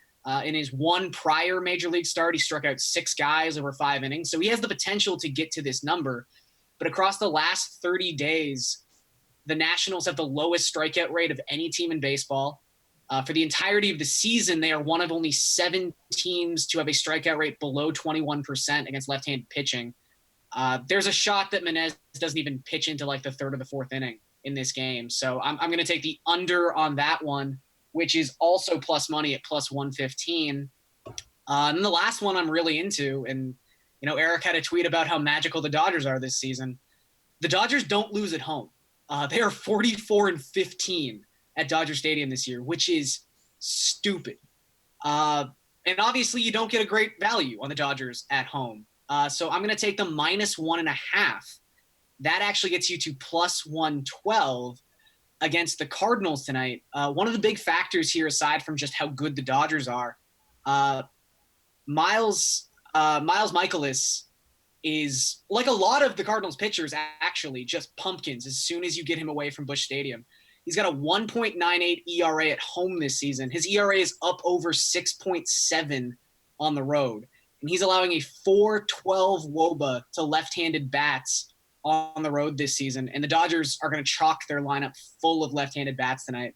S2: In his one prior major league start, he struck out 6 guys over 5 innings. So he has the potential to get to this number. But across the last 30 days, the Nationals have the lowest strikeout rate of any team in baseball. For the entirety of the season, they are one of only 7 teams to have a strikeout rate below 21% against left-handed pitching. There's a shot that Menez doesn't even pitch into like the 3rd or the 4th inning in this game. So I'm going to take the under on that one, which is also plus money at +115. And the last one I'm really into, and Eric had a tweet about how magical the Dodgers are this season. The Dodgers don't lose at home. They are 44-15 at Dodger Stadium this year, which is stupid. And obviously you don't get a great value on the Dodgers at home. So I'm going to take the -1.5. That actually gets you to +112 against the Cardinals tonight. One of the big factors here, aside from just how good the Dodgers are, Miles Michaelis is, like a lot of the Cardinals pitchers, actually just pumpkins as soon as you get him away from Busch Stadium. He's got a 1.98 ERA at home this season. His ERA is up over 6.7 on the road. And he's allowing a 4.12 WOBA to left-handed bats on the road this season. And the Dodgers are going to chalk their lineup full of left-handed bats tonight.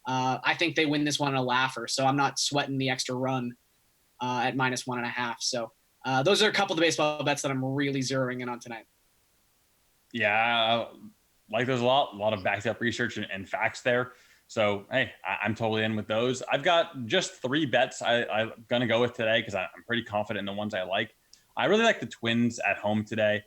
S2: I think they win this one in a laugher, so I'm not sweating the extra run at -1.5. So those are a couple of the baseball bets that I'm really zeroing in on tonight.
S1: Yeah, like there's a lot of backed up research and facts there. So, hey, I'm totally in with those. I've got just 3 bets I'm going to go with today because I'm pretty confident in the ones I like. I really like the Twins at home today.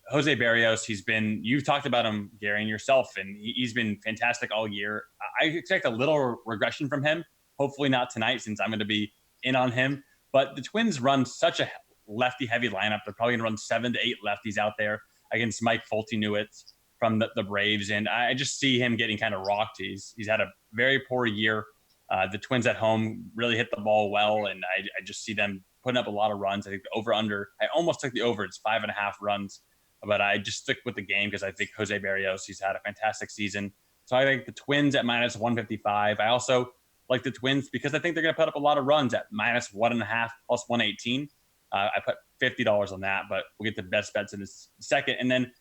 S1: Jose Barrios, you've talked about him, Gary, and yourself, and he's been fantastic all year. I expect a little regression from him. Hopefully not tonight since I'm going to be in on him. But the Twins run such a lefty-heavy lineup. They're probably going to run 7 to 8 lefties out there against Mike Folty-Newitz from the Braves. And I just see him getting kind of rocked. He's had a very poor year. The Twins at home really hit the ball well, and I just see them putting up a lot of runs. I think the over-under, I almost took the over. It's 5.5 runs. But I just stick with the game because I think Jose Barrios, he's had a fantastic season. So I think the Twins at minus 155. I also like the Twins because I think they're going to put up a lot of runs at minus 1.5 plus 118. I put $50 on that, but we'll get the best bets in a second. And then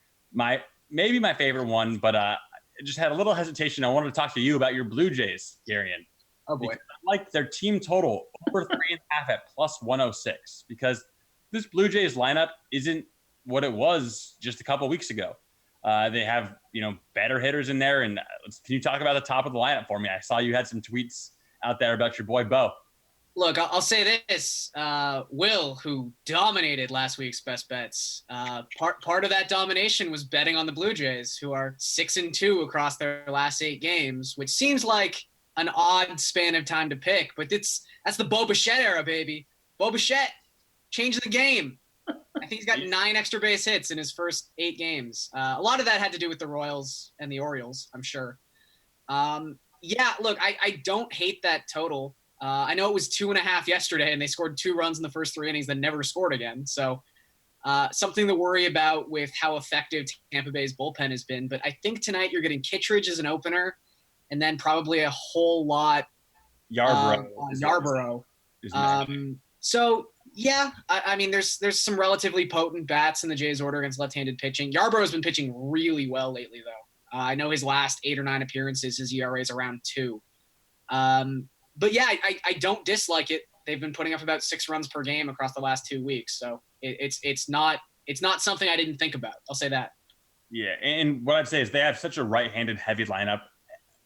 S1: maybe my favorite one, but I just had a little hesitation. I wanted to talk to you about your Blue Jays, Garion.
S2: Oh boy.
S1: I like their team total over 3.5 at plus 106 because this Blue Jays lineup isn't what it was just a couple weeks ago. They have, better hitters in there. And can you talk about the top of the lineup for me? I saw you had some tweets out there about your boy Bo.
S2: Look, I'll say this. Will, who dominated last week's best bets, part of that domination was betting on the Blue Jays, who are 6-2 across their last 8 games, which seems like an odd span of time to pick, but that's the Bo Bichette era, baby. Bo Bichette changed the game. I think he's got 9 extra base hits in his first 8 games. A lot of that had to do with the Royals and the Orioles, I'm sure. Look, I don't hate that total. I know it was 2.5 yesterday, and they scored 2 runs in the first 3 innings, then never scored again. So something to worry about with how effective Tampa Bay's bullpen has been. But I think tonight you're getting Kittredge as an opener, and then probably a whole lot Yarborough. So yeah, I mean, there's some relatively potent bats in the Jays order against left-handed pitching. Yarborough's been pitching really well lately, though. I know his last 8 or 9 appearances, his ERA is around 2. But yeah, I don't dislike it. They've been putting up about 6 runs per game across the last 2 weeks, so it's not something I didn't think about. I'll say that. Yeah,
S1: and what I'd say is they have such a right-handed heavy lineup.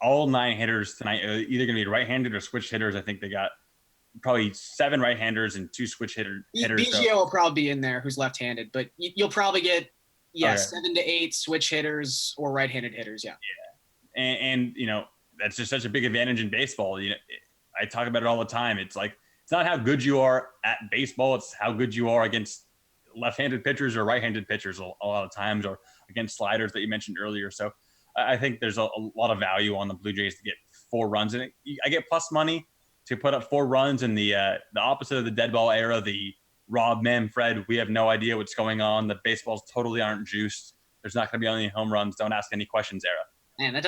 S1: All 9 hitters tonight are either going to be right-handed or switch hitters. I think they got probably 7 right-handers and 2 switch hitters.
S2: BGO will probably be in there, who's left-handed, but you'll probably get 7 to 8 switch hitters or right-handed hitters. Yeah.
S1: And that's just such a big advantage in baseball. I talk about it all the time. It's like it's not how good you are at baseball; it's how good you are against left-handed pitchers or right-handed pitchers a lot of times, or against sliders that you mentioned earlier. So I think there's a lot of value on the Blue Jays to get 4 runs in it. I get plus money to put up 4 runs in the opposite of the dead ball era, the Rob Manfred, we have no idea what's going on. The baseballs totally aren't juiced. There's not going to be any home runs. Don't ask any questions era.
S2: Man, that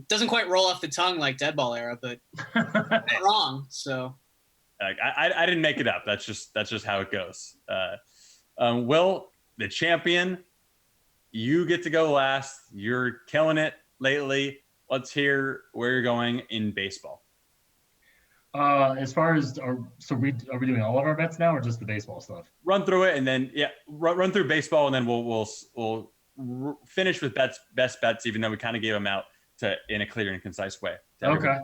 S2: doesn't quite roll off the tongue like dead ball era, but not wrong. So
S1: I didn't make it up. That's just how it goes. Will, the champion, you get to go last. You're killing it lately. Let's hear where you're going in baseball.
S3: As far as are we doing all of our bets now or just the baseball stuff?
S1: Run through it and then run through baseball and then we'll finish with best bets, even though we kind of gave them out in a clear and concise way.
S3: Okay.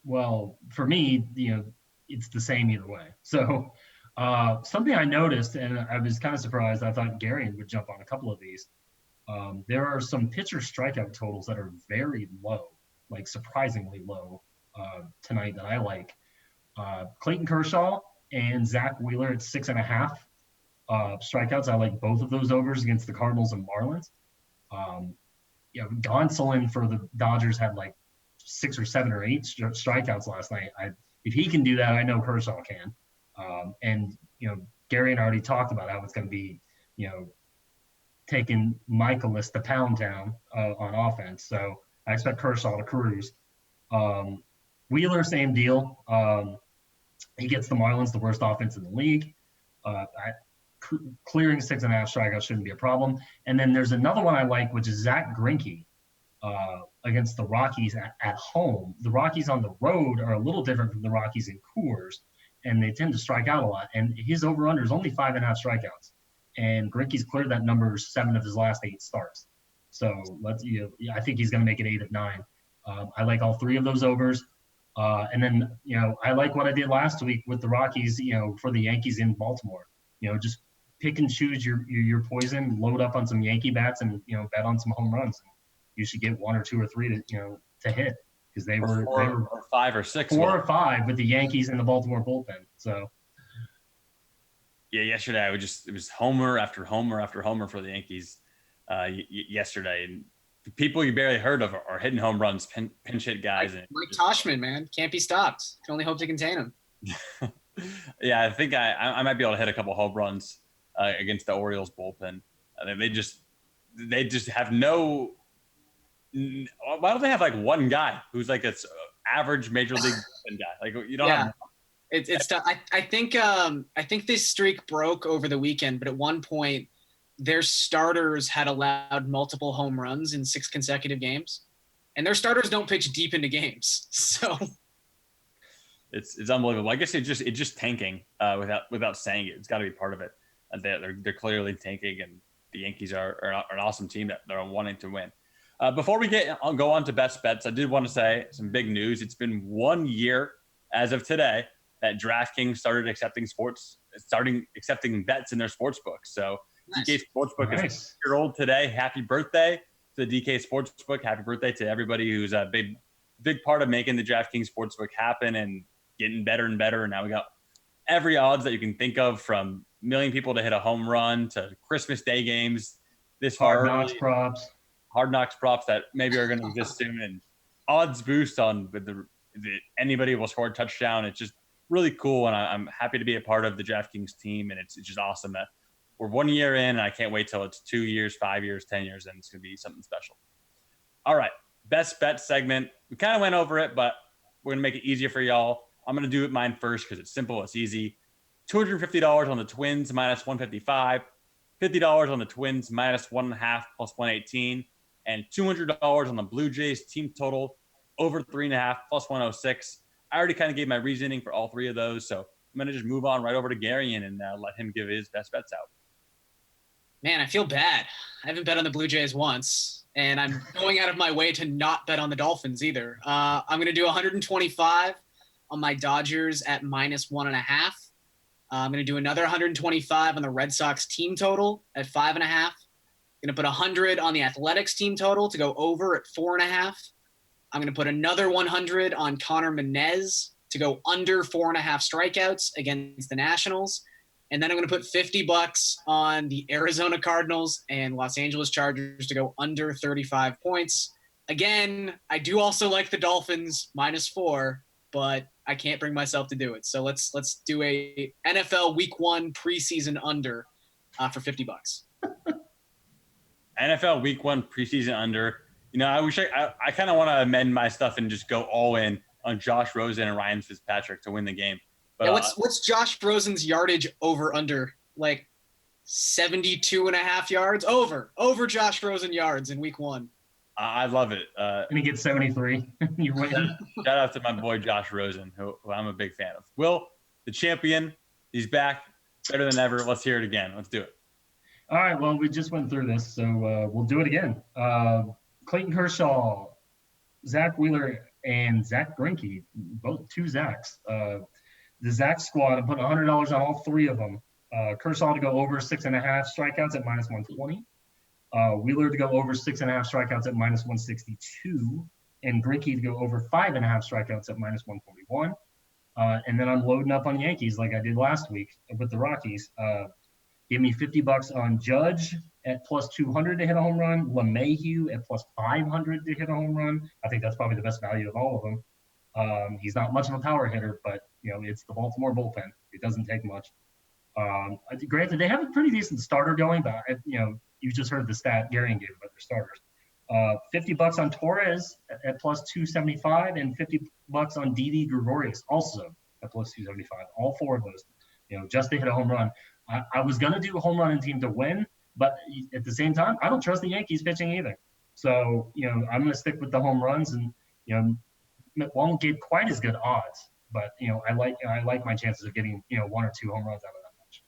S3: Well, for me, it's the same either way. So something I noticed, and I was kind of surprised, I thought Garion would jump on a couple of these. There are some pitcher strikeout totals that are very low, like surprisingly low tonight that I like. Clayton Kershaw and Zach Wheeler at 6.5 strikeouts. I like both of those overs against the Cardinals and Marlins. Gonsolin for the Dodgers had like 6 or 7 or 8 strikeouts last night. If he can do that, I know Kershaw can. And Garion already talked about how it's going to be, taking Michaelis to Pound Town on offense. So I expect Kershaw to cruise. Wheeler, same deal. He gets the Marlins the worst offense in the league. Clearing 6.5 strikeouts shouldn't be a problem. And then there's another one I like, which is Zach Greinke against the Rockies at home. The Rockies on the road are a little different from the Rockies in Coors, and they tend to strike out a lot. And his over-under is only 5.5 strikeouts. And Greinke's cleared that number 7 of his last 8 starts. So I think he's going to make it 8 of 9. I like all 3 of those overs. And then, I like what I did last week with the Rockies, for the Yankees in Baltimore. Just pick and choose your poison, load up on some Yankee bats, and bet on some home runs. You should get 1 or 2 or 3 to hit, because they were
S1: 5 or 6.
S3: 4 or 5 with the Yankees and the Baltimore bullpen. So
S1: yeah, yesterday it was homer after homer after homer for the Yankees yesterday, and people you barely heard of are hitting home runs, pinch hit guys.
S2: Mike Toshman, man, can't be stopped. Can only hope to contain him.
S1: Yeah, I think I might be able to hit a couple home runs against the Orioles bullpen. They just have no. Why don't they have like one guy who's like an average major league guy? Like you don't have.
S2: It's tough. I think this streak broke over the weekend, but at one point their starters had allowed multiple home runs in 6 consecutive games, and their starters don't pitch deep into games. So
S1: it's unbelievable. I guess it's just tanking without saying it. It's got to be part of it. They're clearly tanking, and the Yankees are an awesome team that they're wanting to win. Before we go on to best bets, I did want to say some big news. It's been 1 year as of today that DraftKings started accepting bets in their sports books. So nice. DK Sportsbook is 1-year-old today. Happy birthday to the DK Sportsbook. Happy birthday to everybody who's a big part of making the DraftKings Sportsbook happen and getting better and better. And now we got every odds that you can think of, from a million people to hit a home run to Christmas Day games.
S3: Hard Knocks props
S1: that maybe are going to exist soon, and odds boost on with the anybody will score a touchdown. It's just really cool, and I'm happy to be a part of the DraftKings team, and it's just awesome that we're 1 year in, and I can't wait till it's 2 years, 5 years, 10 years, and it's going to be something special. All right, best bet segment. We kind of went over it, but we're going to make it easier for y'all. I'm going to do it mine first because it's simple, it's easy. $250 on the Twins minus 155, $50 on the Twins minus 1.5 plus 118, and $200 on the Blue Jays team total over 3.5 plus 106. I already kind of gave my reasoning for all 3 of those, so I'm going to just move on right over to Garion and let him give his best bets out.
S2: Man, I feel bad. I haven't bet on the Blue Jays once, and I'm going out of my way to not bet on the Dolphins either. I'm going to do 125 on my Dodgers at minus 1.5. I'm going to do another 125 on the Red Sox team total at 5.5. I'm going to put 100 on the Athletics team total to go over at 4.5. I'm going to put another 100 on Connor Menez to go under 4.5 strikeouts against the Nationals. And then I'm going to put $50 on the Arizona Cardinals and Los Angeles Chargers to go under 35 points. Again, I do also like the Dolphins minus 4, but I can't bring myself to do it. So let's do a NFL Week 1 preseason under for $50.
S1: NFL Week 1 preseason under. I wish I kind of want to amend my stuff and just go all in on Josh Rosen and Ryan Fitzpatrick to win the game. But
S2: yeah, what's Josh Rosen's yardage over under? Like 72.5 yards? Over Josh Rosen yards in Week 1.
S1: I love it.
S3: And he gets 73. You're winning.
S1: Shout out to my boy Josh Rosen, who I'm a big fan of. Will, the champion, he's back, better than ever. Let's hear it again. Let's do it.
S3: All right. Well, we just went through this, so we'll do it again. Clayton Kershaw, Zach Wheeler, and Zach Greinke, both 2 Zachs. The Zach squad, I put $100 on all 3 of them. Kershaw to go over 6.5 strikeouts at minus 120. Wheeler to go over 6.5 strikeouts at minus 162. And Greinke to go over 5.5 strikeouts at minus 141. And then I'm loading up on Yankees like I did last week with the Rockies. Give me $50 on Judge at plus 200 to hit a home run. LeMahieu at plus 500 to hit a home run. I think that's probably the best value of all of them. He's not much of a power hitter, but it's the Baltimore bullpen. It doesn't take much. Granted, they have a pretty decent starter going, but you just heard the stat Garion gave about their starters. $50 on Torres at plus 275, and $50 on Didi Gregorius also at plus 275. All 4 of those, just to hit a home run. I was gonna do a home run and team to win, but at the same time, I don't trust the Yankees pitching either. So I'm gonna stick with the home runs, and won't get quite as good odds, but I like my chances of getting 1 or 2 home runs out of that match.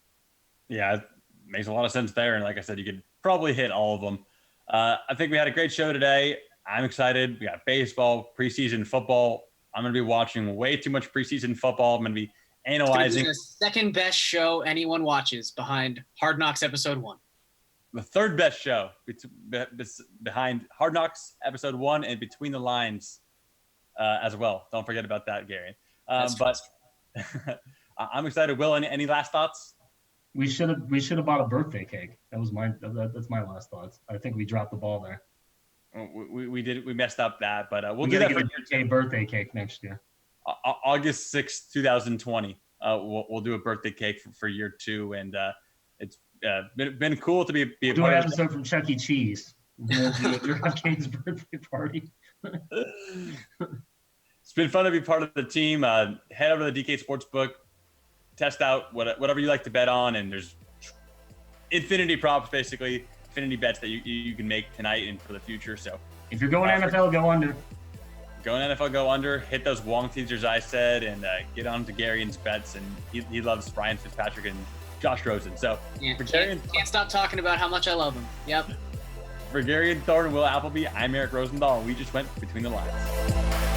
S1: Yeah, it makes a lot of sense there, and like I said, you could probably hit all of them. I think we had a great show today. I'm excited. We got baseball, preseason football. I'm going to be watching way too much preseason football. I'm going to be analyzing.
S2: It's the second best show anyone watches behind Hard Knocks episode 1.
S1: The third best show behind Hard Knocks episode 1 and Between the Lines as well. Don't forget about that, Gary. But I'm excited. Will, any last thoughts?
S3: We should have bought a birthday cake. That's my last thoughts. I think we dropped the ball there.
S1: We messed up that, but we'll
S3: We
S1: do that
S3: gotta
S1: for
S3: get a birthday cake next year.
S1: August 6th, 2020. We'll do a birthday cake for year 2, and it's been cool to be a
S3: Do
S1: part
S3: an
S1: of
S3: episode from Chuck E. Cheese. We'll do a DraftKings birthday party.
S1: It's been fun to be part of the team. Head over to the DK Sportsbook, test out whatever you like to bet on, and there's infinity props, basically infinity bets that you can make tonight and for the future. So
S3: if you're going NFL, go under.
S1: Go in NFL, go under, hit those Wong teasers I said, and get on to Garion's bets. And he loves Ryan Fitzpatrick and Josh Rosen. So
S2: Yeah,
S1: for
S2: can't stop talking about how much I love him. Yep.
S1: For Garion Thorne and Will Appleby, I'm Eric Rosendahl, and we just went Between the Lines.